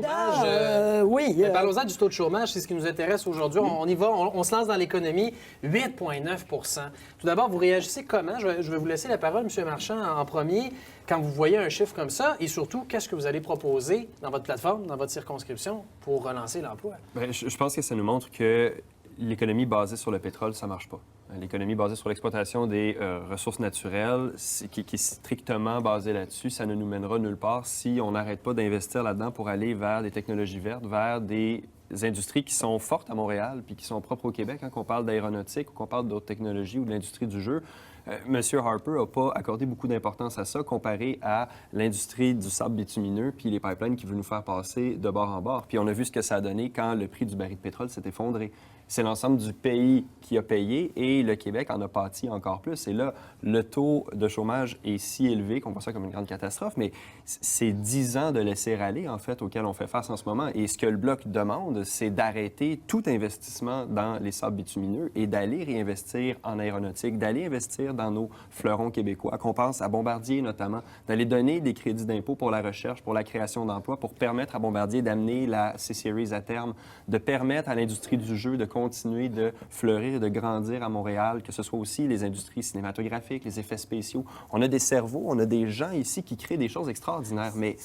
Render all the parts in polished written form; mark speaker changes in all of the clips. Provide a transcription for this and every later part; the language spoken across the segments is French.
Speaker 1: Canada, oui.
Speaker 2: Mais parlons-en du taux de chômage, c'est ce qui nous intéresse aujourd'hui. On y va, on se lance dans l'économie, 8,9 %. Tout d'abord, vous réagissez comment? Je vais vous laisser la parole, M. Marchand, en premier, quand vous voyez un chiffre comme ça, et surtout, qu'est-ce que vous allez proposer dans votre plateforme, dans votre circonscription, pour relancer l'emploi?
Speaker 3: Bien, je pense que ça nous montre que l'économie basée sur le pétrole, ça ne marche pas. L'économie basée sur l'exploitation des ressources naturelles, qui est strictement basée là-dessus, ça ne nous mènera nulle part si on n'arrête pas d'investir là-dedans pour aller vers des technologies vertes, vers des industries qui sont fortes à Montréal puis qui sont propres au Québec, hein, qu'on parle d'aéronautique ou qu'on parle d'autres technologies ou de l'industrie du jeu. M. Harper n'a pas accordé beaucoup d'importance à ça comparé à l'industrie du sable bitumineux puis les pipelines qui veulent nous faire passer de bord en bord. Puis on a vu ce que ça a donné quand le prix du baril de pétrole s'est effondré. C'est l'ensemble du pays qui a payé et le Québec en a pâti encore plus. Et là, le taux de chômage est si élevé qu'on voit ça comme une grande catastrophe, mais c'est 10 ans de laisser aller, en fait, auquel on fait face en ce moment. Et ce que le Bloc demande, c'est d'arrêter tout investissement dans les sables bitumineux et d'aller réinvestir en aéronautique, d'aller investir dans nos fleurons québécois, qu'on pense à Bombardier notamment, d'aller donner des crédits d'impôt pour la recherche, pour la création d'emplois, pour permettre à Bombardier d'amener la C-Series à terme, de permettre à l'industrie du jeu de continuer de fleurir et de grandir à Montréal, que ce soit aussi les industries cinématographiques, les effets spéciaux. On a des cerveaux, on a des gens ici qui créent des choses extraordinaires, mais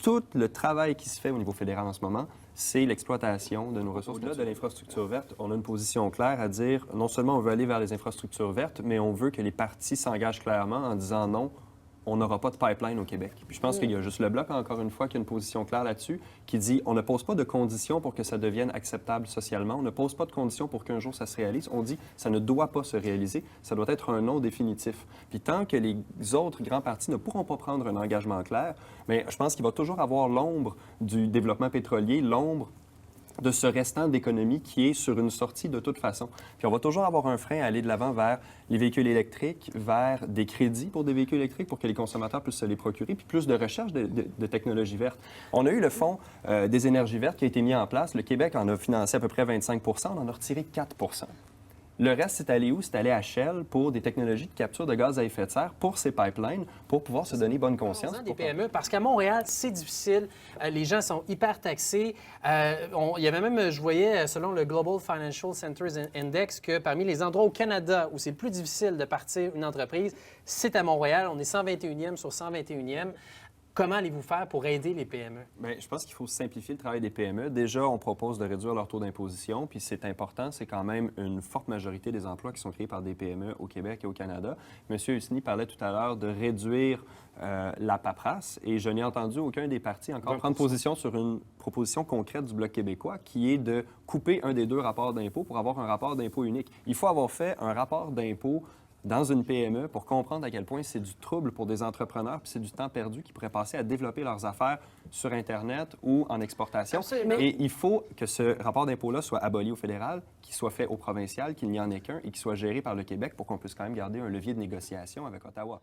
Speaker 3: tout le travail qui se fait au niveau fédéral en ce moment, c'est l'exploitation de nos ressources. Au-delà de l'infrastructure verte, on a une position claire à dire non seulement on veut aller vers les infrastructures vertes, mais on veut que les partis s'engagent clairement en disant non, on n'aura pas de pipeline au Québec. Puis je pense qu'il y a juste le Bloc, encore une fois, qui a une position claire là-dessus, qui dit on ne pose pas de conditions pour que ça devienne acceptable socialement, on ne pose pas de conditions pour qu'un jour ça se réalise, on dit ça ne doit pas se réaliser, ça doit être un non définitif. Puis tant que les autres grands partis ne pourront pas prendre un engagement clair, mais je pense qu'il va toujours avoir l'ombre du développement pétrolier, l'ombre de ce restant d'économie qui est sur une sortie de toute façon. Puis on va toujours avoir un frein à aller de l'avant vers les véhicules électriques, vers des crédits pour des véhicules électriques pour que les consommateurs puissent se les procurer, puis plus de recherche de technologies vertes. On a eu le Fonds des énergies vertes qui a été mis en place. Le Québec en a financé à peu près 25 on en a retiré 4 Le reste, c'est allé où? C'est allé à Shell pour des technologies de capture de gaz à effet de serre pour ces pipelines, pour pouvoir se donner bonne conscience.
Speaker 2: Des PME, parce qu'à Montréal, c'est difficile. Les gens sont hyper taxés. Il y avait même, je voyais, selon le Global Financial Centers Index, que parmi les endroits au Canada où c'est le plus difficile de partir une entreprise, c'est à Montréal. On est 121e sur 121e. Comment allez-vous faire pour aider les PME?
Speaker 3: Bien, je pense qu'il faut simplifier le travail des PME. Déjà, on propose de réduire leur taux d'imposition, puis c'est important, c'est quand même une forte majorité des emplois qui sont créés par des PME au Québec et au Canada. M. Husny parlait tout à l'heure de réduire la paperasse, et je n'ai entendu aucun des partis encore prendre position sur une proposition concrète du Bloc québécois, qui est de couper un des deux rapports d'impôt pour avoir un rapport d'impôt unique. Il faut avoir fait un rapport d'impôt dans une PME pour comprendre à quel point c'est du trouble pour des entrepreneurs, puis c'est du temps perdu qui pourraient passer à développer leurs affaires sur Internet ou en exportation.
Speaker 2: Absolument.
Speaker 3: Et il faut que ce rapport d'impôt-là soit aboli au fédéral, qu'il soit fait au provincial, qu'il n'y en ait qu'un et qu'il soit géré par le Québec pour qu'on puisse quand même garder un levier de négociation avec Ottawa.